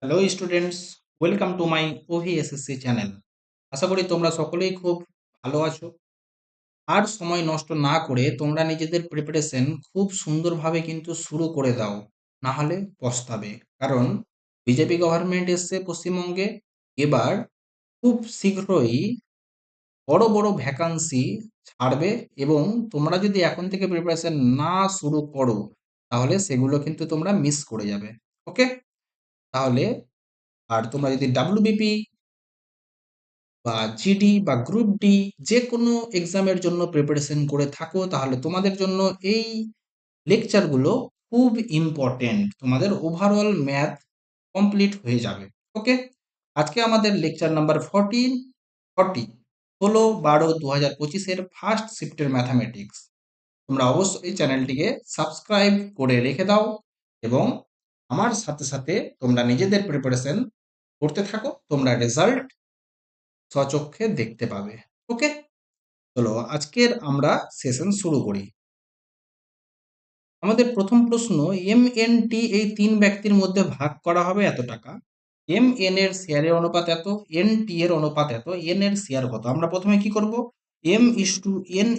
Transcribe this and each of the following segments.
Hello students, welcome to my OVSSC channel. আশা করি তোমরা সকলেই খুব ভালো আছো। আর সময় নষ্ট না করে তোমরা নিজেদের প্রিপারেশন খুব সুন্দরভাবে কিন্তু শুরু করে দাও, না হলে পস্তাবে। কারণ বিজেপি গভর্নমেন্ট এসছে পশ্চিমবঙ্গে। এবার খুব শীঘ্রই বড় বড় ভ্যাকান্সি ছাড়বে, এবং তোমরা যদি এখন থেকে প্রিপারেশন না শুরু করো তাহলে সেগুলো কিন্তু তোমরা মিস করে যাবে। ওকে, তাহলে আর তোমরা যদি ডাব্লিউবিপি বা জিডি বা গ্রুপ ডি যে কোনো এক্সামের জন্য প্রিপারেশন করে থাকো, তাহলে তোমাদের জন্য এই লেকচারগুলো খুব ইম্পর্টেন্ট। তোমাদের ওভারঅল ম্যাথ কমপ্লিট হয়ে যাবে। ওকে, আজকে আমাদের লেকচার নাম্বার 16/12/2025 ফার্স্ট শিফটের ম্যাথামেটিক্স। তোমরা অবশ্যই চ্যানেলটিকে সাবস্ক্রাইব করে রেখে দাও, এবং আমার সাথে সাথে তোমরা নিজেদের প্রিপারেশন করতে থাকো। তোমরা রেজাল্ট স্বচক্ষে দেখতে পাবে। ওকে, চলো আজকের আমরা সেশন শুরু করি। আমাদের প্রথম প্রশ্ন, এম এন টি এই তিন ব্যক্তির মধ্যে ভাগ করা হবে এত টাকা। এম এন এর শেয়ারের অনুপাত এত, এন টি এর অনুপাত এত, এন এর শেয়ার কত। আমরা প্রথমে কি করব, M is to N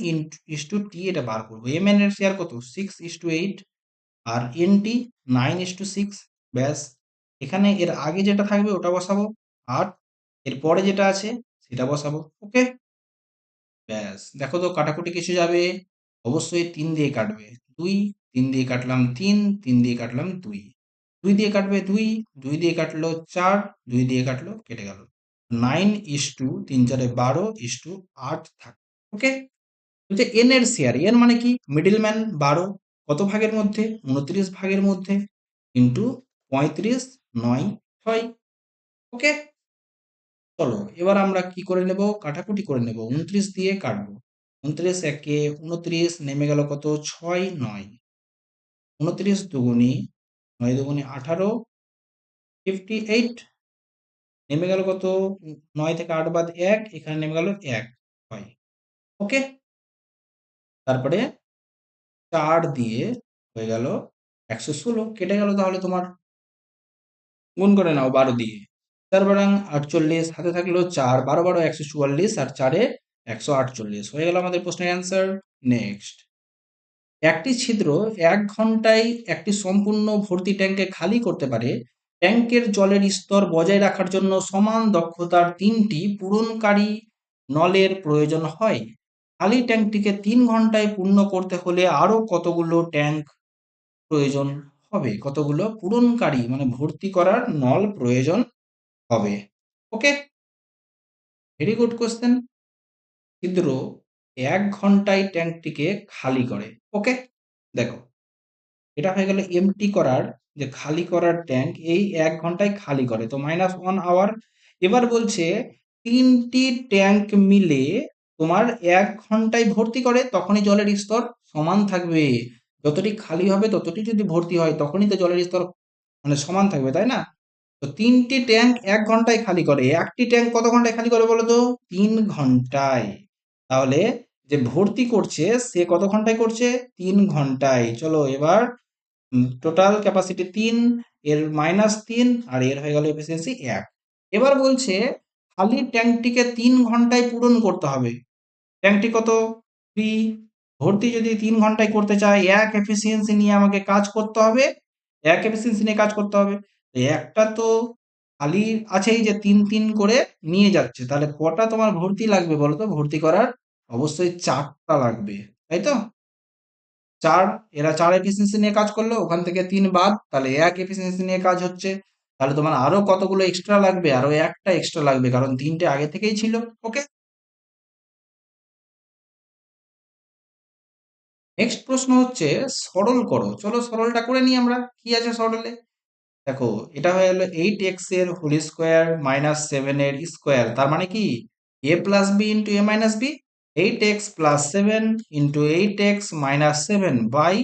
is to টি এটা বার করবো। এম এন এর শেয়ার কত, 6:8, আর এন টি 9:6। ব্যাস, এখানে এর আগে যেটা থাকবে ওটা বসাবো, আর এর পরে যেটা আছে সেটা বসাবো। ওকে, ব্যাস দেখো তো কাটাকুটি কিছু যাবে, অবশ্যই 3 দিয়ে কাটবে। 2, 3 দিয়ে কাটলাম 3, 3 দিয়ে কাটলাম 2, 2 দিয়ে কাটবে 2, 2 দিয়ে কাটলো 4, 2 দিয়ে কাটলো কেটে গেল। 9:3 × 4 = 12:8 থাকে। ওকে, বলছে এন এর শেয়ার, এন মানে কি, মিডল ম্যান 12 কত ভাগের মধ্যে, 29 ভাগের মধ্যে, ইন্টু 35, 9, 6। ওকে, চলো এবার আমরা কি করে নেব, কাটাকুটি করে নেব। 29 দিয়ে কাটবো, 29 একে 29, নেমে গেল কত, 6, 9, 29 দুগুণি 9 দুগুণি 18, 58, নেমে গেল কত, 9 থেকে 8 বাদ 1, এখানে নেমে গেল 1, 6। ওকে, তারপরে 4 দিয়ে হয়ে গেল 116, কেটে গেল। তাহলে তোমার গুণ করে নাও 12 দিয়ে, 4 বারাং 48, হাতে থাকলো 4, 12 12 144, আর 4-এ 148 হয়ে গেল আমাদের প্রশ্নের অ্যান্সার। নেক্সট, একটি ছিদ্র 1 ঘন্টায় একটি সম্পূর্ণ ভর্তি ট্যাঙ্কে খালি করতে পারে। ট্যাঙ্কের জলের স্তর বজায় রাখার জন্য সমান দক্ষতার 3টি পূরণকারী নলের প্রয়োজন হয়। খালি ট্যাঙ্কটিকে 3 ঘন্টায় পূর্ণ করতে হলে আরো কতগুলো ট্যাঙ্ক প্রয়োজন হবে, কতগুলো পূরণকারী মানে ভর্তি করার নল প্রয়োজন হবে। ওকে, ভেরি গুড কোশ্চেন। ছিদ্র 1 ঘন্টায় ট্যাঙ্কটিকে খালি করে। ওকে, দেখো এটা হয়ে গেল এমটি করার, যে খালি করার ট্যাঙ্ক এই 1 ঘন্টায় খালি করে, তো -1 আওয়ার। এবার বলছে 3টি ট্যাঙ্ক মিলে তোমার 1 ঘন্টায় ভর্তি করে, তখনই জলের স্তর সমান থাকবে। যতটি খালি হবে ততটি যদি ভর্তি হয় তখনই তো জলের স্তর মানে সমান থাকবে, তাই না? তো 3টি ট্যাঙ্ক 1 ঘন্টায় খালি করে, একটি ট্যাঙ্ক কত ঘন্টায় খালি করে বলো তো, 3 ঘন্টায়। তাহলে যে ভর্তি করছে সে কত ঘন্টায় করছে, 3 ঘন্টায়। চলো এবার টোটাল ক্যাপাসিটি 3, এর -3, আর এর হয়ে গেল এফিসিয়েন্সি 1। এবার বলছে খালি ট্যাঙ্কটিকে 3 ঘন্টায় পূরণ করতে হবে। ট্যাঙ্কটি কত, 3, ভর্তি যদি 3 ঘন্টায় করতে চায় 1 এফিসিয়েন্সি নিয়ে আমাকে কাজ করতে হবে, 1 এফিসিয়েন্সি নিয়ে কাজ করতে হবে। তো একটা তো খালি আছেই যে 3 3 করে নিয়ে যাচ্ছে, তাহলে কটা তোমার ভর্তি লাগবে বলো তো, ভর্তি করার অবশ্যই 4টা লাগবে, তাই তো? 4, এরা 4 এফিসিয়েন্সি নিয়ে কাজ করলো, ওখান থেকে 3 বাদ, তাহলে 1 এফিসিয়েন্সি নিয়ে কাজ হচ্ছে। তাহলে তোমার আরো কতগুলো এক্সট্রা লাগবে, আরো একটা এক্সট্রা লাগবে, কারণ 3টে আগে থেকেই ছিল। ওকে, নেক্সট প্রশ্ন হচ্ছে সরল করো। চলো সরলটা করে নিই আমরা, কি আছে সরলে। দেখো এটা হয়ে গেল 8x এর হোল স্কোয়ার মাইনাস 7 এর স্কোয়ার, তার মানে কি a plus B into a minus B. 8x plus 7 into 8x minus 7 by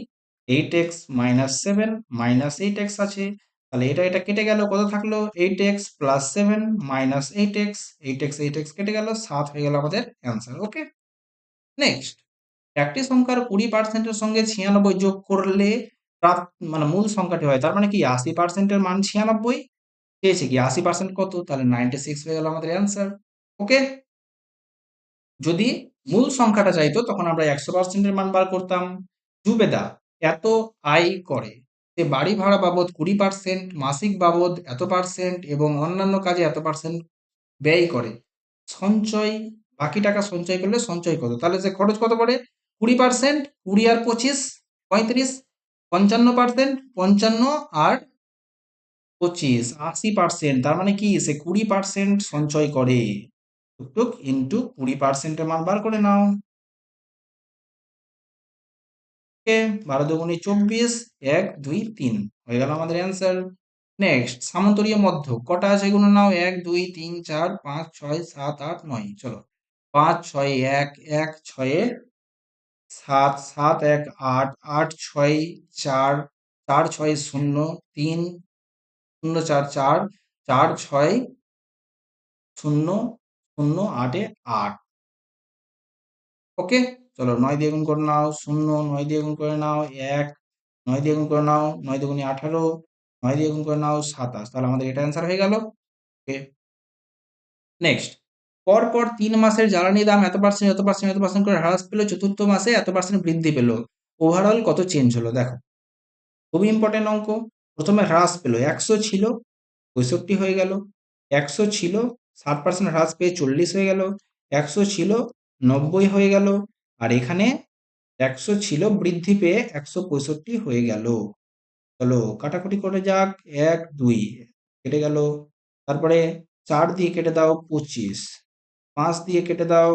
8x minus 7 minus 8x আছে। তাহলে এটা এটা কেটে গেল, কত থাকলো, 8x plus 7 minus 8x, 8x 8x কেটে গেল, 7 হয়ে গেল আমাদের অ্যান্সার। ওকে, নেক্সট, একটি সংখ্যার 20%-এর সঙ্গে 96 যোগ করলে মানে মূল সংখ্যাটি হয়, তার মানে কি 80%-এর মান 96। চেয়েছে কি 80% কত, তাহলে 96 হয়ে গেল আমাদের অ্যান্সার। ওকে, যদি মূল সংখ্যাটা চাইতো তখন আমরা 100% এর মান বার করতাম। জুবেদা এত আয় করে, সে বাড়ি ভাড়া বাবদ 20%, মাসিক বাবদ এত পার্সেন্ট এবং অন্যান্য কাজে এত পার্সেন্ট ব্যয় করে। সঞ্চয়, বাকি টাকা সঞ্চয় করলে সঞ্চয় কত, তাহলে সে খরচ কত করে? 20%, 20 আর 25 35, 55%, 55 আর 25 80%, তার মানে কি সে 20% সঞ্চয় করে। টুকটুক ইন্টু 20% এর মান বার করে নাও। ওকে, 12 দুগুণে 24, 1 2 3 হয়ে গেল আমাদের অ্যান্সার। নেক্সট, সামান্তরীয় মধ্যক কটা আছে গুণ নাও। 1 2 3 4 5 6 7 8 9। চলো, 5 6 1 1 6 7 7 1 8 8 6 4 4 6 0 3 0 4 4 4 6 0 0 8 8। ওকে, চলো 9 দিয়ে গুণ করে নাও। 0 9 দিয়ে গুণ করে নাও। 1 9 দিয়ে গুণ করে নাও। 9 দুগুণে 18, 9 দিয়ে গুণ করে নাও 27। তাহলে আমাদের এটা অ্যান্সার হয়ে গেল। ওকে, নেক্সট, পরপর 3 মাসের জ্বালানি দাম এত পার্সেন্ট এত পার্সেন্ট এত পার্সেন্ট করে হ্রাস পেল, চতুর্থ মাসে এত পার্সেন্ট বৃদ্ধি পেল, ওভারঅল কত চেঞ্জ হলো? দেখো, খুবই ইম্পর্টেন্ট অঙ্ক। প্রথমে হ্রাস পেল, 100 ছিল 65 হয়ে গেল, 100 ছিল 7% হ্রাস পেয়ে 40 হয়ে গেল, 100 ছিল 90 হয়ে গেল, আর এখানে 100 ছিল বৃদ্ধি পেয়ে 165 হয়ে গেল। চলো কাটাকুটি করে যাক। 1 2 কেটে গেল, তারপরে 4 দিয়ে কেটে দাও 25, 5 দিয়ে কেটে দাও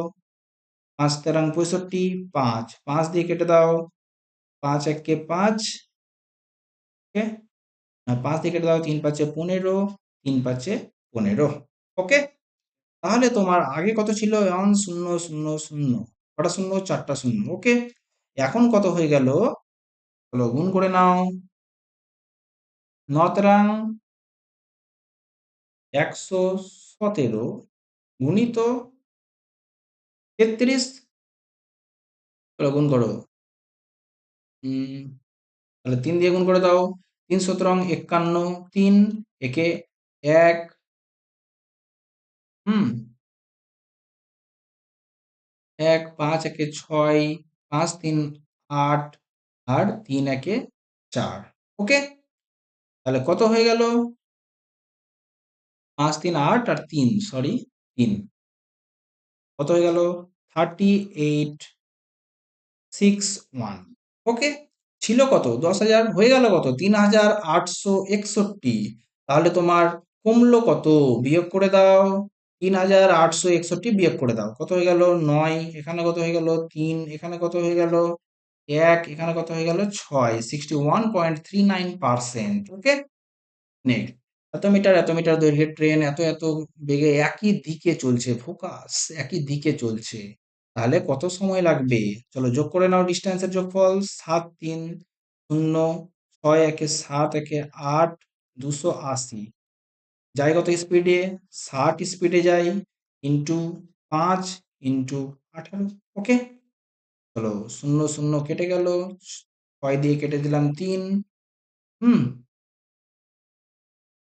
5 তেরং 65, 5 5 দিয়ে কেটে দাও 5 একে 5, ওকে, 5 দিয়ে কেটে দাও 3 5 15, 3 5 15। ওকে, তাহলে তোমার আগে কত ছিল? 1 0 0 0, কটা শূন্য? 4টা শূন্য। ওকে, এখন কত হয়ে গেল? চলো গুণ করে নাও। 9 তেরং 117 গুণিত 33, চলো গুণ করো। তাহলে 3 দিয়ে গুণ করে দাও। 3 17 51, 3 একে 1, 1 5 একে 6, 5 3 8, আর 3 একে 4। ওকে, তাহলে কত হয়ে গেল? 5 3 8 আর 3, সরি 3, কত হয়ে গেল? 3861। ওকে, ছিল কত? 10,000, হয়ে গেল কত? 3,861। তাহলে তোমার কমলো কত? বিয়োগ করে দাও। 3,861 বিয়োগ করে দাও, কত হয়ে গেল? 9, এখানে কত হয়ে গেল? 3, এখানে কত হয়ে গেল? 1, এখানে কত হয়ে গেল? 6, 61.39%। ওকে, নেক্সট, এত মিটার দৈর্ঘ্যের ট্রেন এত এত বেগে একই দিকে চলছে, ফোকাস একই দিকে চলছে, তাহলে কত সময় লাগবে? চলো যোগ করে নাও ডিস্টেন্সের যোগফল। 7 3 0 6 একে 7 একে 8 280, যায় কত স্পিডে? 60 স্পিডে যায়, ইন্টু 5 ইন্টু 18। ওকে, চলো 0 0 কেটে গেল, 6 দিয়ে কেটে দিলাম 3।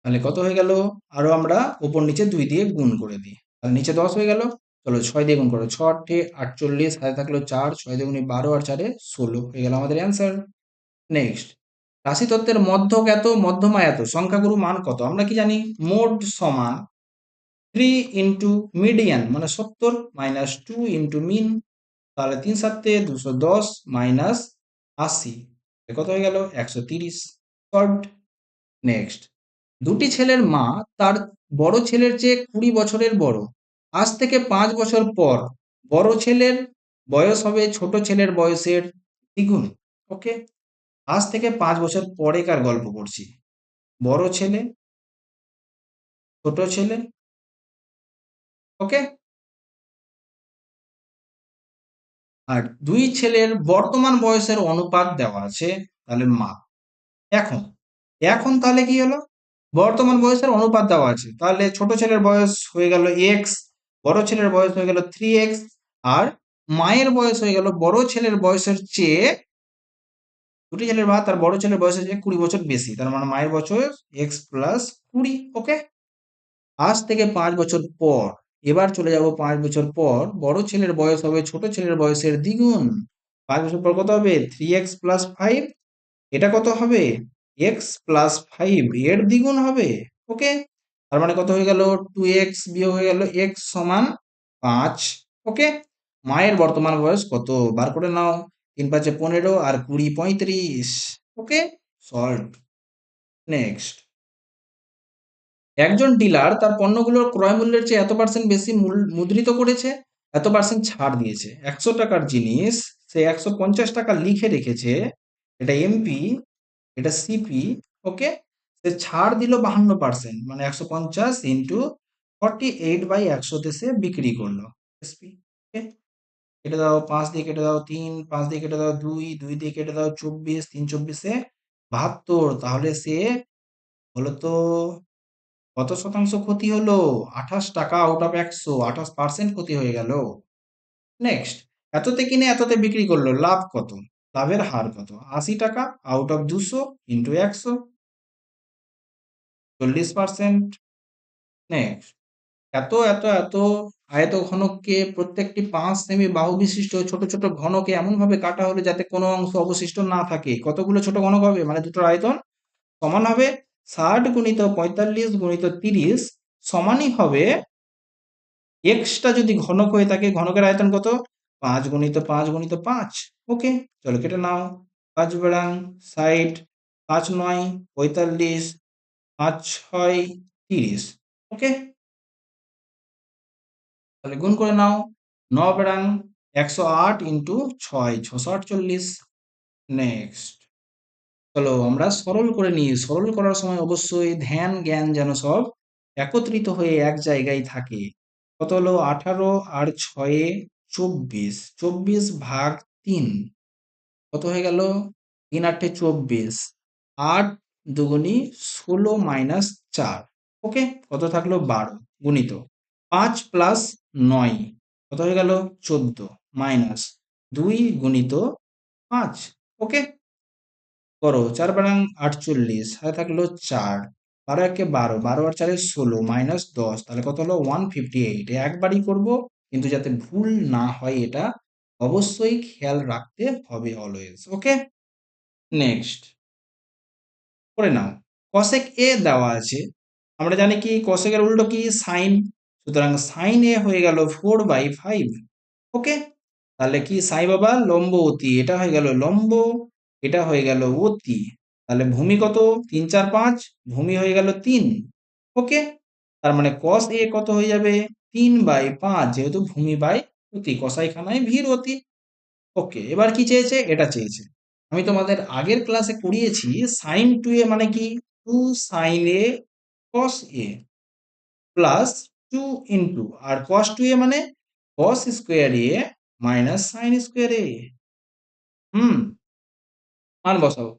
তাহলে কত হয়ে গেল? আরো আমরা উপর নিচে 2 দিয়ে গুণ করে দিই, তাহলে নিচে 10 হয়ে গেল। চলো 6 দিয়ে গুণ করো, 6 8 48, হাতে থাকলো 4, 6 দিয়ে গুণে 12 আর 4 16 হয়ে গেল আমাদের অ্যান্সার। নেক্সট, রাশিতত্ত্বের মধ্যক এত, মধ্যমা এত, সংখ্যাগুরু মান কত? আমরা কি জানি? মোড সমান 3 ইন্টু মিডিয়ান মানে 70 মাইনাস 2 ইন্টু মিন, তাহলে 3 7 210 মাইনাস 80, কত হয়ে গেল? 130। সলভড। নেক্সট, দুটি ছেলের মা তার বড় ছেলের চেয়ে 20 বছরের বড়। আজ থেকে 5 বছর পর বড় ছেলের বয়স হবে ছোট ছেলের বয়সের দ্বিগুণ। ওকে, আজ থেকে 5 বছর পরেকার গল্প করছি। বড় ছেলে, ছোট ছেলে, ওকে, আর দুই ছেলের বর্তমান বয়সের অনুপাত দেওয়া আছে, তাহলে মাপ। এখন এখন তাহলে কি হলো? বর্তমান বয়সের অনুপাত দেওয়া আছে, তাহলে ছোট ছেলের বয়স হয়ে গেল x, বড় ছেলের বয়স হয়ে গেল 3x, আর মায়ের বয়স হয়ে গেল বড় ছেলের বয়সের চেয়ে, দুটি ছেলের মা তার বড় ছেলের বয়সের চেয়ে 20 বছর বেশি, তার মানে মায়ের বছর x প্লাস 20। ওকে, আজ থেকে 5 বছর পর, এবার চলে যাব 5 বছর পর, বড় ছেলের বয়স হবে ছোট ছেলের বয়সের দ্বিগুণ। 5 বছর পর কত হবে? 3x+5। এটা কত হবে? x+5 এর দ্বিগুণ হবে। ওকে, তার মানে কত হয়ে গেল? 2x বিয়োগ হয়ে গেল x সমান 5। ওকে, মায়ের বর্তমান বয়স কত বার করে নাও। 3×5 = 15 আর 20 35। ওকে, সলভ। নেক্সট, একজন ডিলার তার পণ্যগুলোর ক্রয় মূল্যের চেয়ে এত% বেশি মুদ্রিত করেছে, এত% ছাড় দিয়েছে। 100 টাকার জিনিস সে 150 টাকা লিখে রেখেছে, এটা এমপি, এটা সিপি। ওকে, সে ছাড় দিল 52%, মানে 150 ইন্টু 48/100 সে বিক্রি করলো এসপি। ওকে, কেটে দাও, 5 দিয়ে কেটে দাও 3, 5 দিয়ে কেটে দাও 2, 2 দিয়ে কেটে দাও 24, 3 24 72। তাহলে সে হলো তো কত শতাংশ ক্ষতি হলো? 28 টাকা আউট অফ 100, 28% ক্ষতি হয়ে গেল। নেক্সট, এততে কিনে এততে বিক্রি করলো, লাভ কত? লাভের হার কত? 80 টাকা আউট অফ 200 ইন্টু 100, 40%। নেক্সট, এত এত এত আয়তঘনককে প্রত্যেকটি 5 সেমি বাহু বিশিষ্ট ছোট ছোট ঘনকে এমন ভাবে কাটা হলো যাতে কোনো অংশ অবশিষ্ট না থাকে। কতগুলো ছোট ঘনক হবে? মানে দুটোর আয়তন সমান হবে 60 × 45 × 30 সমানই হবে এক্সটা যদি ঘনক হয়ে থাকে, ঘনকের আয়তন কত? 5 × 5 × 5। ওকে, চলো কেটে নাও। 5 60, 5 45, 5 30। ওকে, তাহলে গুণ করে নাও। 108 ইন্টু 6, 648। নেক্সট, চলো আমরা সরল করে নিই। সরল করার সময় অবশ্যই ধ্যান জ্ঞান যেন সব একত্রিত হয়ে এক জায়গায় থাকে। কত হলো? 18 আর 6 24, 24/3 কত হয়ে গেল? 3 × 8 = 24, 8 2 16 - 4। ওকে, কত থাকলো? 12 গুণিত 5 + 9 কত হয়ে গেল? 14 মাইনাস 2 × 5। ওকে, করো 4 48, হাতে থাকলো 4, 12 একে 12, 12 আর 4 16 মাইনাস 10, তাহলে কত হলো? 158। একবারই করব, কিন্তু যাতে ভুল না হয় এটা অবশ্যই খেয়াল রাখতে হবে অলওয়েজ। ওকে, নেক্সট করে নাও। cosec a দেওয়া আছে, আমরা জানি কি cosec এর উল্টো কি? সাইন। সুতরাং সাইন a হয়ে গেল 4/5। ওকে, তাহলে কি সাই বাবা? লম্ব অতি, এটা হয়ে গেল লম্ব, এটা হয়ে গেল অতি। তাহলে ভূমি কত? 3 4 5, ভূমি হয়ে গেল 3। ওকে, তার মানে cos a কত হয়ে যাবে? 3/5, যেহেতু ভূমি বাই অতি, কসাই খানায় ভিড় অতি। ওকে, এবার কি চেয়েছে? এটা চেয়েছে। আমি তোমাদের আগের ক্লাসে করিয়েছি সাইন 2a মানে কি? 2 sin a cos a plus 2 into, আর cos 2a মানে cos square a minus sine square a। মান বসাও।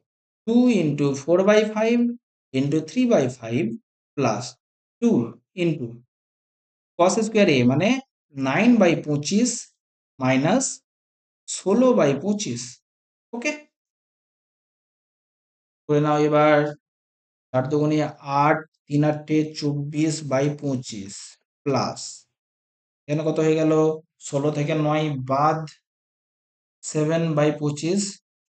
2 into 4/5 into 3/5 plus 2 into cos square a মানে 9/25 মাইনাস 16/25। ওকে, করে নাও এবার। 4 দুগুণে 8, 3 8 24/25 প্লাস, এখানে কত হয়ে গেল? 16 থেকে 9 বাদ 7/25,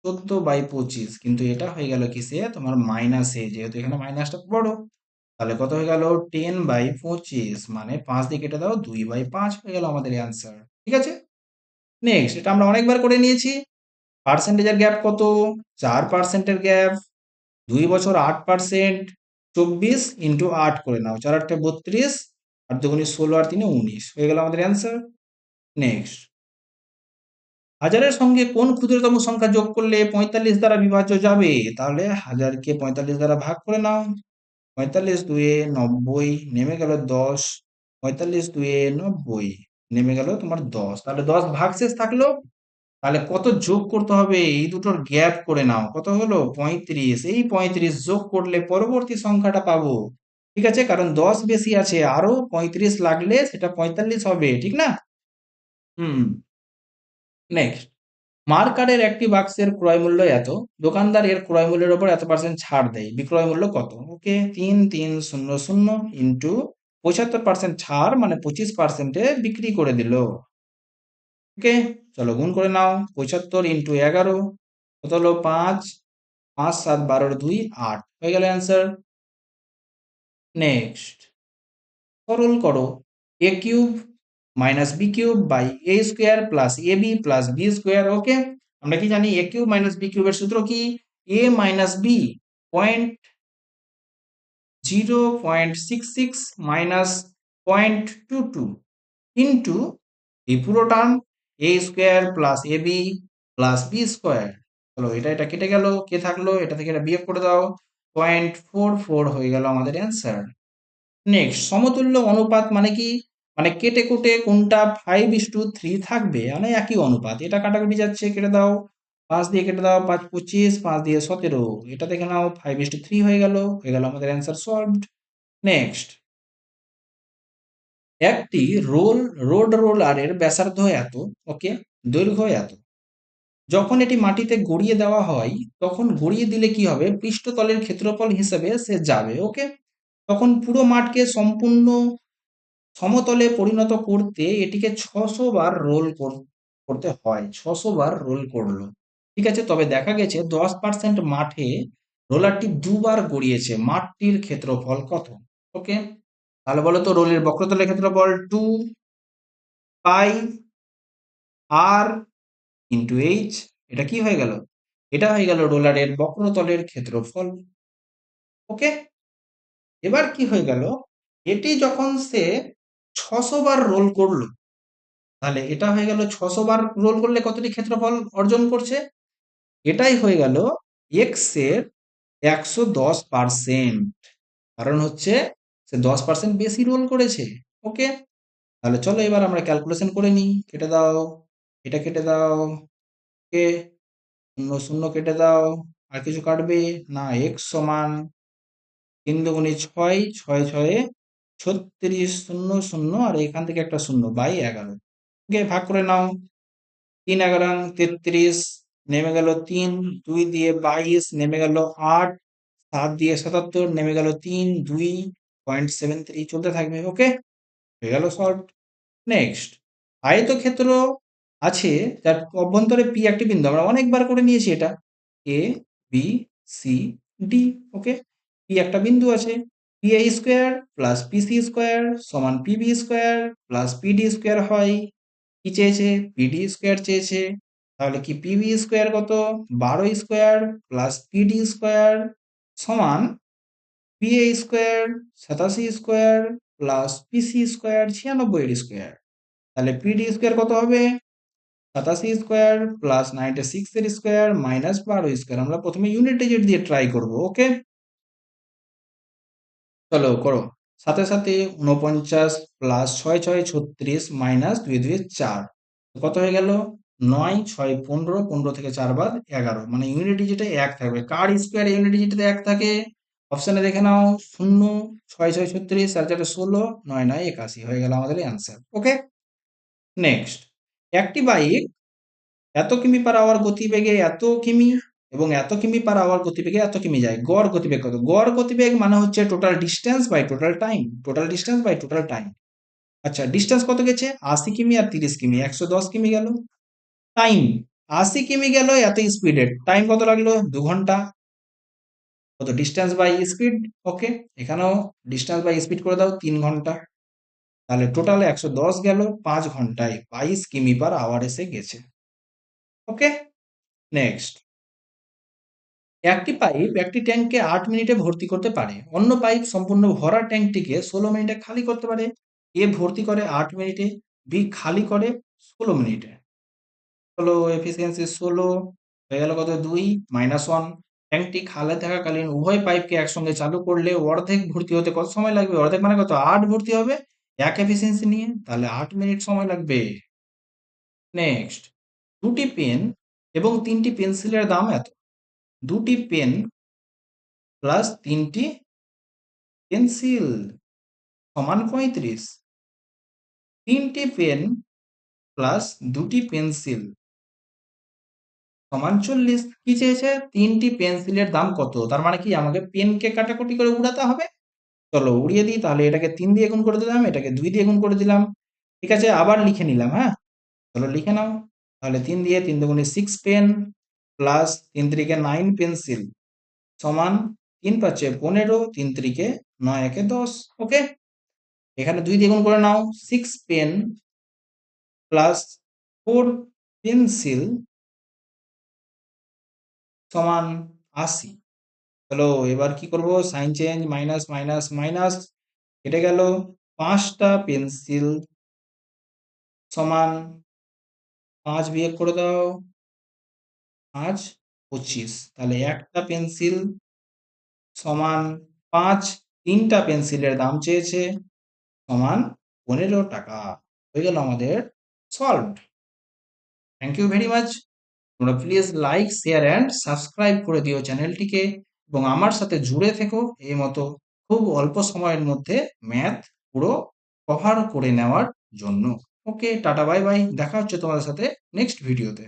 14/25, কিন্তু এটা হয়ে গেল কিসে? তোমার মাইনাসে, যেহেতু এখানে মাইনাসটা বড়। তাহলে কত হয়ে গেল? 10/25, মানে 5 দিয়ে কেটে দাও, 2/5 হয়ে গেল আমাদের অ্যান্সার। ঠিক আছে, নেক্সট, এটা আমরা অনেকবার করে নিয়েছি। পার্সেন্টেজের গ্যাপ কত? 4%-এর গ্যাপ। 2 বছর 8%, 24 ইন্টু 8 করে নাও, 4 8 32, 8 2 16 আর 3 19 হয়ে গেল আমাদের অ্যান্সার। নেক্সট, হাজারের সঙ্গে কোন ক্ষুদ্রতম সংখ্যা যোগ করলে 45 দ্বারা বিভাজ্য যাবে? তাহলে হাজারকে 45 দ্বারা ভাগ করে নাও। 45 2 90, নেমে গেল 10, 45 2 90, নেমে গেল তোমার 10, তাহলে 10 ভাগশেষ থাকলো। তাহলে কত যোগ করতে হবে? এই দুটোর গ্যাপ করে নাও, কত হলো? 35। এই 35 যোগ করলে পরবর্তী সংখ্যাটা পাবো। ঠিক আছে, কারণ 10 বেশি আছে, আরো 35 লাগলে সেটা 45 হবে, ঠিক না? হুম, নেক্সট, মার্কারের একটি বাক্সের ক্রয় মূল্য এত, দোকানদার এর ক্রয় মূল্যের উপর এত% ছাড় দেয়, বিক্রয় মূল্য কত? ওকে, 3300 ইন্টু 75% ছাড় মানে 25%-এ বিক্রি করে দিল। ওকে, চলো গুণ করে নাও। 75 ইন্টু 11 কত হলো? 5, 5 7 12 2 8 হয়ে গেল অ্যান্সার। নেক্সট সরল করো। a cube minus b cube by a square plus A B plus B square. Okay, আমরা কি জানি? a কিউব মাইনাস বি কিউবের সূত্র কি? a minus B, 0.66 minus 0.22 into এই পুরো term A square plus A B plus B square. চলো এটা কেটে গেল, কে থাকলো? এটা থেকে এটা বিয়োগ করে দাও, 0.44 হয়ে গেল আমাদের অ্যান্সার। নেক্সট সমতুল্য অনুপাত মানে কি? মানে কেটে কুটে কোনটা 5:3 থাকবে, মানে একই অনুপাত। এটা কাটাকুটি যাচ্ছে, কেটে দাও। 5 দিয়ে কেটে দাও, 5 25, 5 দিয়ে 17, এটা দেখে নাও 5:3 হয়ে গেল আমাদের অ্যান্সার সলভড। নেক্সট একটি রোড রোলারের ব্যাসার্ধ এত, ওকে, দৈর্ঘ্য এত। যখন এটি মাটিতে গড়িয়ে দেওয়া হয় তখন গড়িয়ে দিলে কি হবে? পৃষ্ঠতলের ক্ষেত্রফল হিসেবে সে যাবে। ওকে, তখন পুরো মাঠকে সম্পূর্ণ সমতলে পরিণত করতে এটিকে 600 বার রোল করতে হয়। 600 বার রোল করলো, ঠিক আছে। তবে দেখা গেছে 10% মাঠে রোলারটি দুবার গড়িয়েছে। মাঠটির ক্ষেত্রফল কত? ওকে, তাহলে বলো তো, রোলের বক্রতলের ক্ষেত্রফল 2 পাই আর ইন্টু এইচ। এটা কি হয়ে গেল? এটা হয়ে গেল রোলারের বক্রতলের ক্ষেত্রফল। ওকে, এবার কি হয়ে গেল? এটি যখন সে 600 বার রোল করলো, তাহলে এটা হয়ে গেল 600 বার রোল করলে কতটি ক্ষেত্রফল অর্জন করছে? এটাই হয়ে গেল এক্স এর 110%। কারণ হচ্ছে সে 10% বেশি রোল করেছে। ওকে, তাহলে চলো এবার আমরা ক্যালকুলেশন করে নিই। কেটে দাও, এটা কেটে দাও, কে 0 0 কেটে দাও। আর কিছু কাটবে না? এক্স সমান 3 দুগুণে 6, 6 6 36, 0 0, আর এখান থেকে একটা 0 বাই 11। ওকে, ভাগ করে নাও। 3 11 33, নেমে গেল 3, 2 দিয়ে 22 নেমে গেল 8, 7 দিয়ে 77 নেমে গেল 3, 2.73 চলতে থাকবে। ওকে, হয়ে গেল সলভ। নেক্সট আয়তক্ষেত্র আছে যার অভ্যন্তরে পি একটি বিন্দু। আমরা অনেকবার করে নিয়েছি এটা, A B C D. Okay, P একটা বিন্দু আছে। P A square plus P C square সমান P B square plus P D square হয়। কি চেয়েছে? পিডি স্কোয়ার চেয়েছে। তাহলে কি পিবি স্কোয়ার কত? 12 স্কোয়ার প্লাস পিডি স্কোয়ার সমান PA square 87 square plus PC square 96 square. তাহলে পিডি স্কোয়ার কত হবে? 87 স্কোয়ার প্লাস 96 এর স্কোয়ার মাইনাস 12 স্কোয়ার। আমরা প্রথমে ইউনিট ডিজিট দিয়ে ট্রাই করব। ওকে, চলো করো। সাথে সাথে 49 প্লাস 6 6 36 মাইনাস 2 2 4 কত হয়ে গেল? 9 6 15, 15 থেকে 4 বাদ 11, মানে ইউনিট ডিজিটে 1 থাকবে। কার স্কোয়ার ইউনিট ডিজিটে 1 থাকে? অপশনে দেখে নাও। 0 6 6 36 আর 4 16, 9 9 81 হয়ে গেল আমাদের অ্যান্সার। ওকে, নেক্সট একটি বাইক এত কিমি পার আওয়ার গতিবেগে এত কিমি এবং এত কিমি পার আওয়ার গতিবেগে এত কিমি যায়। গড় গতিবেগ কত? গড় গতিবেগ মানে হচ্ছে total distance by total time. Total distance by total time. আচ্ছা, ডিস্টেন্স কত গেছে? 80 কিমি আর 30 কিমি, 110 কিমি গেল। টাইম 80 কিমি গেল এত স্পিডে, টাইম কত লাগলো? 2 ঘন্টা। কত? Distance by speed. ওকে, এখানেও ডিস্টেন্স বাই স্পিড করে দাও, 3 ঘন্টা। তাহলে টোটাল 110 গেল 5 ঘন্টায় 22 কিমি পার আওয়ার এসে গেছে। ওকে, নেক্সট একটি পাইপ একটি ট্যাঙ্ককে 8 মিনিটে ভর্তি করতে পারে। অন্য পাইপ সম্পূর্ণ ভরা ট্যাঙ্কটিকে 16 মিনিটে খালি করতে পারে। এ ভর্তি করে 8 মিনিটে, বি খালি করে 16 মিনিটে। হলো এফিসিয়েন্সি 16 হয়ে গেল কত? 2 -1। ট্যাঙ্কটি খালি থাকাকালীন উভয় পাইপকে একসঙ্গে চালু করলে অর্ধেক ভর্তি হতে কত সময় লাগবে? অর্ধেক মানে কত? 8 ভর্তি হবে এক এফিসিয়েন্সি নিয়ে, তাহলে 8 মিনিট সময় লাগবে। নেক্সট দুটি পেন এবং 3টি পেন্সিলের দাম এত। দুটি পেন প্লাস 3টি পেন্সিল সমান 35। 3টি পেন প্লাস 2টি পেন্সিল সমান 40। কি চেয়েছে? 3টি পেন্সিলের দাম কত? তার মানে কি আমাকে পেনকে কাটাকুটি করে উড়াতে হবে। চলো উড়িয়ে দিই, তাহলে এটাকে 3 দিয়ে গুণ করে দিলাম, এটাকে 2 দিয়ে গুণ করে দিলাম। ঠিক আছে, আবার লিখে নিলাম। হ্যাঁ, চলো লিখে নাও। তাহলে 3 দিয়ে 3 দুগুণে 6 পেন প্লাস 3 3 9 পেন্সিল সমান 3 5 15, 3 3 9 1 10। ওকে, এখানে 2 দিয়ে গুণ করে নাও। 6 পেন প্লাস 4 পেন্সিল সমান 80। চলো এবার কি করব, sign change, minus minus minus কেটে গেল। 5টা পেন্সিল সমান 5 বিয়োগ করে দাও, 5 25। তাহলে একটা পেন্সিল সমান 5, 3টা পেন্সিলের দাম চেয়েছে সমান 15 টাকা। হয়ে গেল আমাদের solved. Thank you very much. তোমরা please like, share and subscribe করে দিও চ্যানেলটিকে, এবং আমার সাথে জুড়ে থেকো এই মতো খুব অল্প সময়ের মধ্যে ম্যাথ পুরো কভার করে নেওয়ার জন্য। ওকে, টাটা বাই বাই, দেখা হচ্ছে তোমাদের সাথে নেক্সট ভিডিওতে।